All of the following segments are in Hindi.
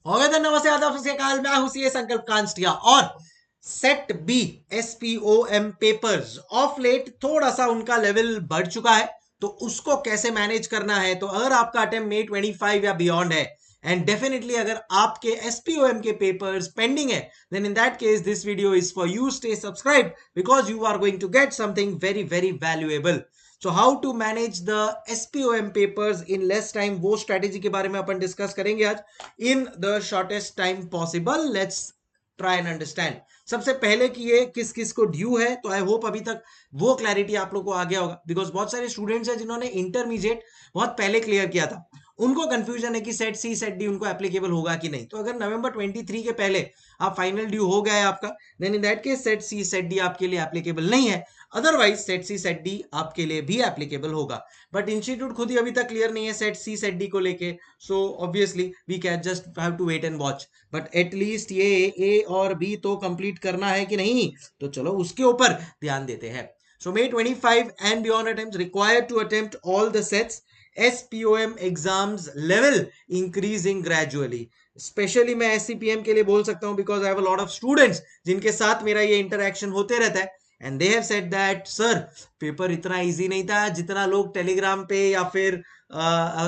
हो गए तो नमस्ते आदाब सत श्री अकाल, मैं हूं सीए संकल्प कांस्टिया। और set B SPOM papers of late थोड़ा सा उनका लेवल बढ़ चुका है, तो उसको कैसे मैनेज करना है। तो अगर आपका अटेम्प्ट May 25 या बियॉन्ड है एंड डेफिनेटली अगर आपके SPOM के पेपर्स पेंडिंग है, then in that case this video is for you. Stay subscribed because you are going to get something very very valuable. So how to manage the SPOM papers in less time, वो strategy के बारे में अपन डिस्कस करेंगे आज in the shortest time possible. Let's try and understand. सबसे पहले कि ये किस किस को ड्यू है, तो आई होप अभी तक वो क्लैरिटी आप लोग को आ गया होगा, बिकॉज बहुत सारे स्टूडेंट्स हैं जिन्होंने इंटरमीडिएट बहुत पहले क्लियर किया था, उनको कंफ्यूजन है कि सेट सी सेट डी उनको एप्लीकेबल होगा कि नहीं। तो अगर नवंबर 23 के पहले आप फाइनल ड्यू हो गया है आपका, then in that case set C set D आपके लिए एप्लीकेबल नहीं है। Otherwise set C set D आपके लिए भी एप्लीकेबल होगा, बट इंस्टीट्यूट खुद ही अभी तक क्लियर नहीं है सेट सी सेट डी को लेके। So obviously we can just have to wait and watch, but at least ये ए और बी तो कंप्लीट करना है कि नहीं, तो चलो उसके ऊपर ध्यान देते हैं। So May 25 and beyond attempts required to attempt all the sets. SPOM exams level increasing gradually. Specially मैं SCPM के लिए बोल सकता हूं because I have a lot of students जिनके साथ मेरा ये इंटरेक्शन होते रहता है, and they have said that sir paper इतना इजी नहीं था जितना लोग टेलीग्राम पे या फिर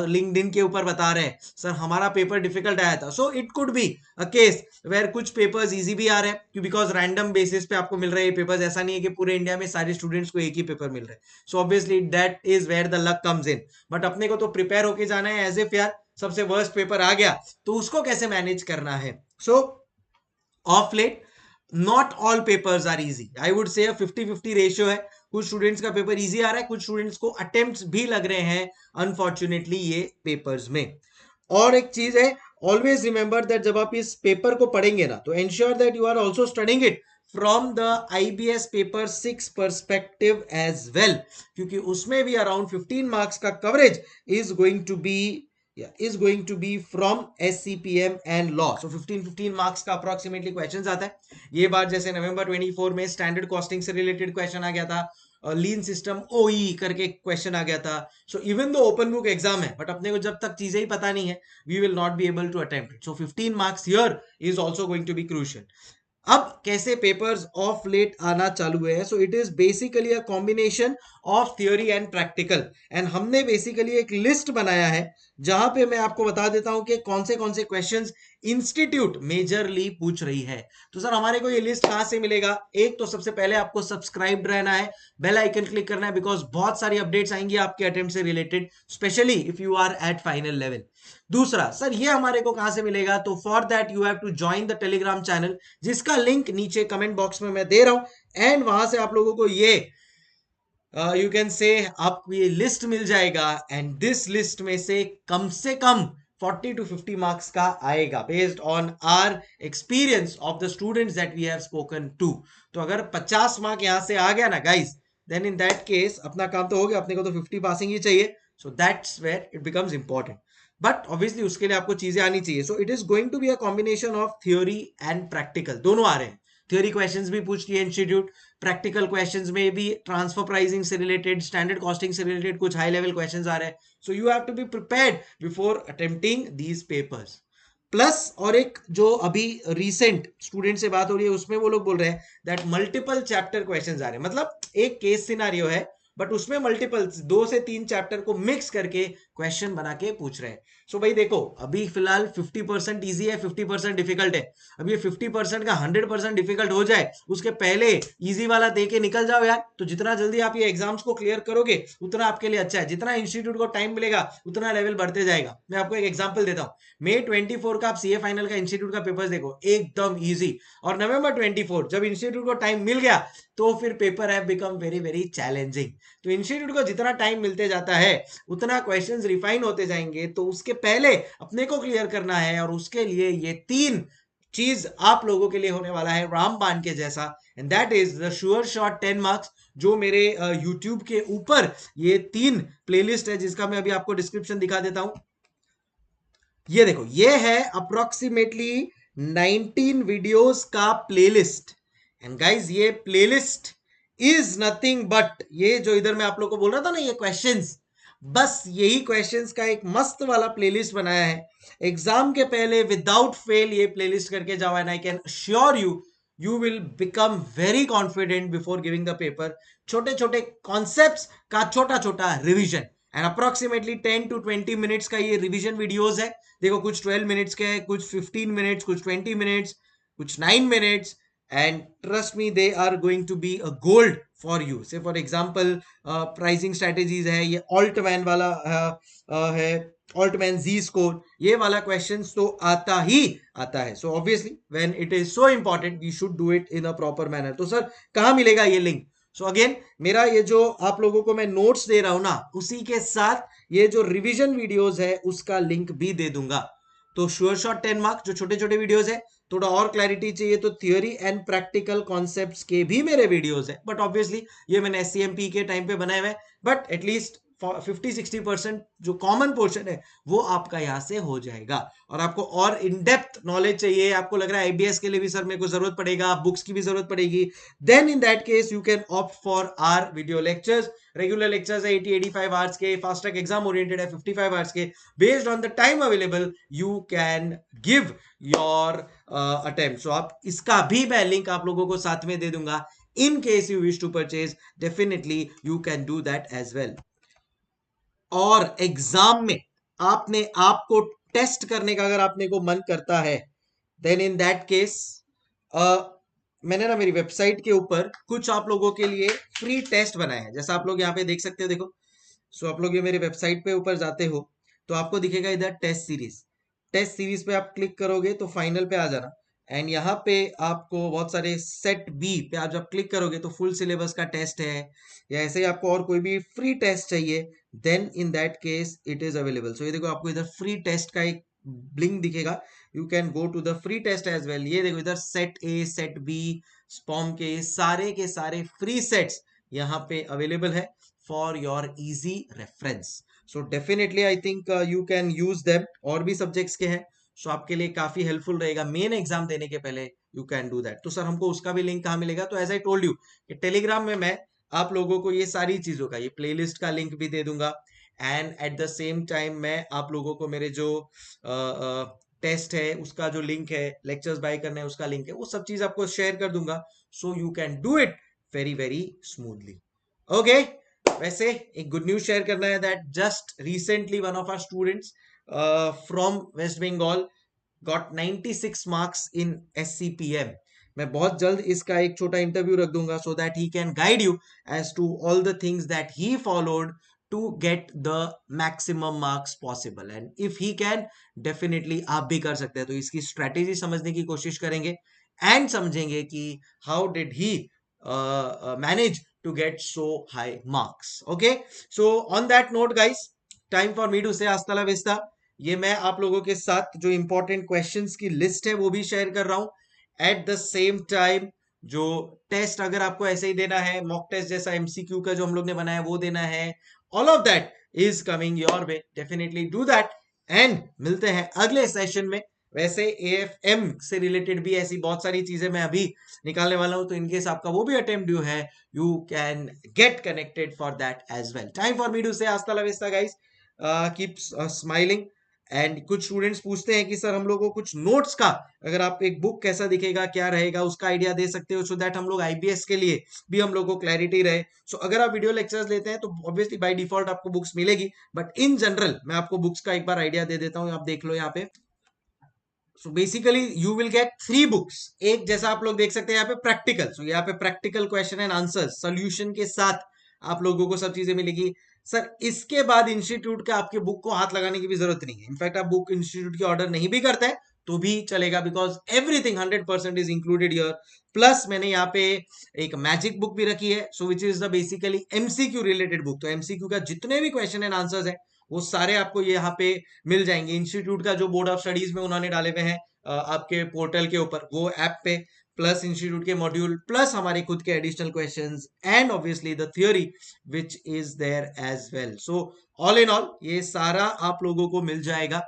लिंक्डइन के ऊपर बता रहे हैं। सर हमारा पेपर डिफिकल्ट आया था। So it could be a case where कुछ पेपर्स इजी भी आ रहे हैं बिकॉज रैंडम बेसिस पे आपको मिल रहे हैं पेपर्स। ऐसा नहीं है कि पूरे इंडिया में सारे स्टूडेंट्स को एक ही पेपर मिल रहे हैं। So obviously that is where the luck comes in, but अपने को तो प्रिपेयर होके जाना है एज इफ यार सबसे वर्स्ट पेपर आ गया तो उसको कैसे मैनेज करना है। So of late not all papers are easy, I would say 50-50 ratio है। कुछ स्टूडेंट्स का पेपर इजी आ रहा है, कुछ स्टूडेंट्स को अटेम्प्ट्स भी लग रहे हैं अनफॉर्चुनेटली ये पेपर्स में। और एक चीज है, ऑलवेज रिमेंबर दैट जब आप इस पेपर को पढ़ेंगे ना, तो ensure that you are also studying it from the IBS paper 6 perspective as well, क्योंकि उसमें भी अराउंड 15 मार्क्स का coverage is going to be from SCPM and law. So 15 marks का अप्रोक्सीमेटली क्वेश्चंस आता है। ये बात जैसे नवंबर 24 में स्टैंडर्ड कॉस्टिंग से रिलेटेड क्वेश्चन आ गया था, लीन सिस्टम OE करके क्वेश्चन आ गया था। So even though open book exam है, बट अपने को जब तक चीजें ही पता नहीं है we will not be able to attempt it. So 15 marks here is also going to be crucial. अब कैसे पेपर्स ऑफ लेट आना चालू हुए हैं, so it is basically a combination of theory and practical, and हमने बेसिकली एक लिस्ट बनाया है जहां पे मैं आपको बता देता हूं कि कौन से क्वेश्चंस इंस्टीट्यूट मेजरली पूछ रही है। तो सर हमारे को ये लिस्ट कहां से मिलेगा? एक तो सबसे पहले आपको सब्सक्राइब रहना है, बेल आइकन क्लिक करना है, बिकॉज बहुत सारी अपडेट्स आएंगी आपके अटेम्प्ट से related, specially if you are at final level. दूसरा सर ये हमारे को कहां से मिलेगा, तो for that you have to join the Telegram channel, जिसका लिंक नीचे कमेंट बॉक्स में मैं दे रहा हूं, एंड वहां से आप लोगों को ये यू कैन से आपको ये लिस्ट मिल जाएगा, एंड दिस लिस्ट में से कम 40 to 50 मार्क्स का आएगा based on our experience of the students that we have spoken to. तो अगर 50 मार्क यहां से आ गया ना guys, then in that case अपना काम तो हो गया, अपने को तो 50 पासिंग ही चाहिए। So that's where it becomes important, but obviously उसके लिए आपको चीजें आनी चाहिए। So it is going to be a combination of theory and practical, दोनों आ रहे हैं। थ्योरी क्वेश्चंस भी पूछती है इंस्टीट्यूट, प्रैक्टिकल क्वेश्चंस में भी ट्रांसफर प्राइसिंग से रिलेटेड, स्टैंडर्ड कॉस्टिंग से रिलेटेड कुछ हाई लेवल क्वेश्चंस आ रहे हैं। So you have to be prepared before attempting these papers. Plus और एक जो अभी रिसेंट स्टूडेंट से बात हो रही है उसमें वो लोग बोल रहे हैं दैट मल्टीपल चैप्टर क्वेश्चंस आ रहे हैं, मतलब एक केस सिनारियो है बट उसमें मल्टीपल 2 से 3 चैप्टर को मिक्स करके क्वेश्चन बना के पूछ रहे हैं। सो भाई देखो अभी फिलहाल 50% ईजी है, 50% डिफिकल्ट है। अब ये 50% का 100% डिफिकल्ट हो जाए उसके पहले इजी वाला दे के निकल जाओ यार, तो जितना जल्दी आप ये एग्जाम्स को क्लियर करोगे उतना आपके लिए अच्छा है। जितना इंस्टीट्यूट को टाइम मिलेगा उतना लेवल बढ़ते जाएगा। मैं आपको एक एग्जाम्पल देता हूँ, May 24 का आप सीए फाइनल का इंस्टीट्यूट का पेपर देखो एकदम इजी, और नवंबर 24 जब इंस्टीट्यूट को टाइम मिल गया तो फिर paper have become very very challenging. तो इंस्टीट्यूट को जितना टाइम मिलते जाता है उतना क्वेश्चंस रिफाइन होते जाएंगे, तो उसके पहले अपने को क्लियर करना है, और उसके लिए ये 3 चीज आप लोगों के लिए होने वाला है रामबाण के जैसा, and that is the sure shot 10 marks, जो मेरे यूट्यूब के ऊपर ये 3 प्लेलिस्ट है जिसका मैं अभी आपको डिस्क्रिप्शन दिखा देता हूं। ये देखो ये है अप्रोक्सीमेटली 19 वीडियोस का प्लेलिस्ट, एंड गाइज ये प्लेलिस्ट इज नथिंग बट ये जो इधर मैं आप लोग को बोल रहा था ना ये क्वेश्चंस, बस यही क्वेश्चंस का एक मस्त वाला प्लेलिस्ट बनाया है एग्जाम के पहले विदाउट फेल। ये प्लेलिस्ट करके जाओ and I can sure you will become very confident before giving the paper. छोटे छोटे कॉन्सेप्ट्स का छोटा छोटा revision and approximately 10 to 20 minutes का ये रिवीजन वीडियोस है। देखो कुछ 12 मिनट्स के हैं, कुछ 15 मिनट्स, कुछ 20 मिनट्स, कुछ 9 minutes, and trust me they are going to be a gold for you. Say for example pricing strategies है, ये ऑल्टमैन वाला है, ऑल्टमैन जी स्कोर, ये वाला क्वेश्चंस तो आता है। So obviously when it is so important we should do it in a proper manner. तो सर कहाँ मिलेगा ये लिंक? सो अगेन मेरा ये जो आप लोगों को मैं नोट्स दे रहा हूं ना, उसी के साथ ये जो रिवीजन वीडियोस है उसका लिंक भी दे दूंगा। तो श्योर शॉट 10 मार्क्स जो छोटे छोटे वीडियोस है, थोड़ा और क्लैरिटी चाहिए तो थियोरी एंड प्रैक्टिकल कॉन्सेप्ट्स के भी मेरे वीडियोस है, बट ऑब्वियसली ये मैंने एससीएमपी के टाइम पे बनाए हुए, बट एटलीस्ट 50-60% जो कॉमन पोर्शन है वो आपका यहाँ से हो जाएगा। और आपको और इन डेप्थ नॉलेज चाहिए, आपको लग रहा है आईबीएस के लिए भी सर मेरे को जरूरत पड़ेगा, बुक्स की भी जरूरत पड़ेगी, then in that case you can opt for our video lectures. Regular lectures है 80-85 आवर्स के, फास्ट ट्रैक एग्जाम ओरिएंटेड है 55 आवर्स के। Based on the time available you can give your attempt. So आप इसका भी मैं लिंक आप लोगों को साथ में दे दूंगा। In case you wish to purchase definitely you can do that as well. और एग्जाम में आपने आपको टेस्ट करने का अगर आपने को मन करता है, देन इन दैट केस मैंने ना मेरी वेबसाइट के ऊपर कुछ आप लोगों के लिए फ्री टेस्ट बनाए हैं, जैसा आप लोग यहाँ पे देख सकते हो। देखो सो आप लोग ये मेरे वेबसाइट पे ऊपर जाते हो तो आपको दिखेगा इधर टेस्ट सीरीज। टेस्ट सीरीज पे आप क्लिक करोगे तो फाइनल पे आ जाना, एंड यहाँ पे आपको बहुत सारे सेट बी पे आप जब क्लिक करोगे तो फुल सिलेबस का टेस्ट है, या ऐसे ही आपको और कोई भी फ्री टेस्ट चाहिए, then in that case it is available. So ये देखो आपको इधर फ्री टेस्ट का एक लिंक दिखेगा, you can go to the free test as well. ये देखो इधर सेट ए, सेट बी, स्पॉम के सारे फ्री सेट्स यहाँ पे अवेलेबल है for your easy reference. So definitely I think you can use them. और भी सब्जेक्ट्स के हैं, सो आपके लिए काफी हेल्पफुल रहेगा मेन एग्जाम देने के पहले। You can do that. तो सर हमको उसका भी लिंक कहाँ मिलेगा? तो एज आई टोल्ड यू कि टेलीग्राम में मैं आप लोगों को ये सारी चीजों का, ये प्लेलिस्ट का लिंक भी दे दूंगा, and at the same time मैं आप लोगों को मेरे जो टेस्ट है उसका जो लिंक है, लेक्चर्स बाय करने है उसका लिंक है, वो सब चीज आपको शेयर कर दूंगा, so you can do it very very smoothly. Okay, वैसे एक गुड न्यूज शेयर करना है that just recently one of our students from West Bengal got 96 marks in SCPM। मैं बहुत जल्द इसका एक छोटा इंटरव्यू रख दूंगा so that he can guide you as to all the things that he followed to get the maximum marks possible, and if he can definitely आप भी कर सकते हैं। तो इसकी स्ट्रेटेजी समझने की कोशिश करेंगे एंड समझेंगे कि how did he manage to get so high marks. Okay, so on that note guys, time for me to say hasta la vista। ये मैं आप लोगों के साथ जो इंपॉर्टेंट क्वेश्चंस की लिस्ट है वो भी शेयर कर रहा हूं। एट द सेम टाइम जो टेस्ट अगर आपको ऐसे ही देना है, मॉक टेस्ट जैसा MCQ का जो हम लोग ने बनाया वो देना है, all of that is coming your way. Definitely do that and मिलते हैं अगले सेशन में। वैसे AFM से रिलेटेड भी ऐसी बहुत सारी चीजें मैं अभी निकालने वाला हूं, तो इनकेस आपका वो भी अटेम्प्ट ड्यू है, you can get connected for that as well। Time for me to say hasta la vista guys, keep smiling। And कुछ स्टूडेंट्स पूछते हैं कि सर हम लोग को कुछ नोट्स का, अगर आप एक बुक कैसा दिखेगा, क्या रहेगा, उसका आइडिया दे सकते हो, सो दैट हम लोग IBS के लिए भी हम लोग को क्लैरिटी रहे। सो अगर आप वीडियो लेक्चर्स लेते हैं तो ऑब्वियसली बाय डिफॉल्ट आपको बुक्स मिलेगी, बट इन जनरल मैं आपको बुक्स का एक बार आइडिया दे देता हूँ। आप देख लो यहाँ पे। So basically you will get 3 books. एक जैसा आप लोग देख सकते हैं यहाँ पे प्रैक्टिकल, सो यहाँ पे practical question and answer solution के साथ आप लोगों को सब चीजें मिलेगी। सर इसके बाद इंस्टीट्यूट के आपके बुक को हाथ लगाने की भी जरूरत नहीं है। इनफैक्ट आप बुक इंस्टीट्यूट की ऑर्डर नहीं भी करते हैं तो भी चलेगा, because everything 100% is included here. Plus मैंने यहाँ पे एक मैजिक बुक भी रखी है, so which is the basically MCQ related book. तो MCQ का जितने भी क्वेश्चन एंड आंसर्स है वो सारे आपको ये यहाँ पे मिल जाएंगे। इंस्टीट्यूट का जो बोर्ड ऑफ स्टडीज में उन्होंने डाले हुए हैं आपके पोर्टल के ऊपर, वो ऐप पे, प्लस इंस्टीट्यूट के मॉड्यूल, प्लस हमारे खुद के additional questions, and obviously the theory which is there as well. So all in all ये सारा आप लोगों को मिल जाएगा।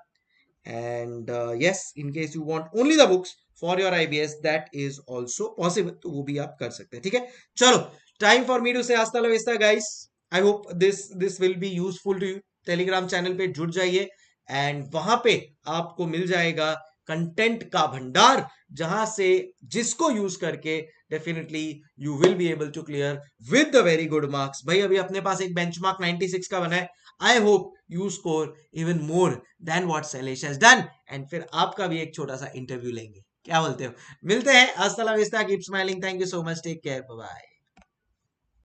And yes, in case you want only the books for your IBS that is also possible, तो वो भी आप कर सकते हैं। ठीक है, चलो, time for me to say hasta la vista guys। I hope this will be useful to you. Telegram channel पे जुड़ जाइए एंड वहां पे आपको मिल जाएगा कंटेंट का भंडार, जहां से जिसको यूज करके definitely you will be able to clear with the very good marks. भाई अभी अपने पास एक बेंचमार्क 96 का बना है। I hope you score even more than what Shailesh has done, and फिर आपका भी एक छोटा सा इंटरव्यू लेंगे। क्या बोलते हो? मिलते हैं। हasta la vista, keep smiling. Thank you so much, take care, bye bye.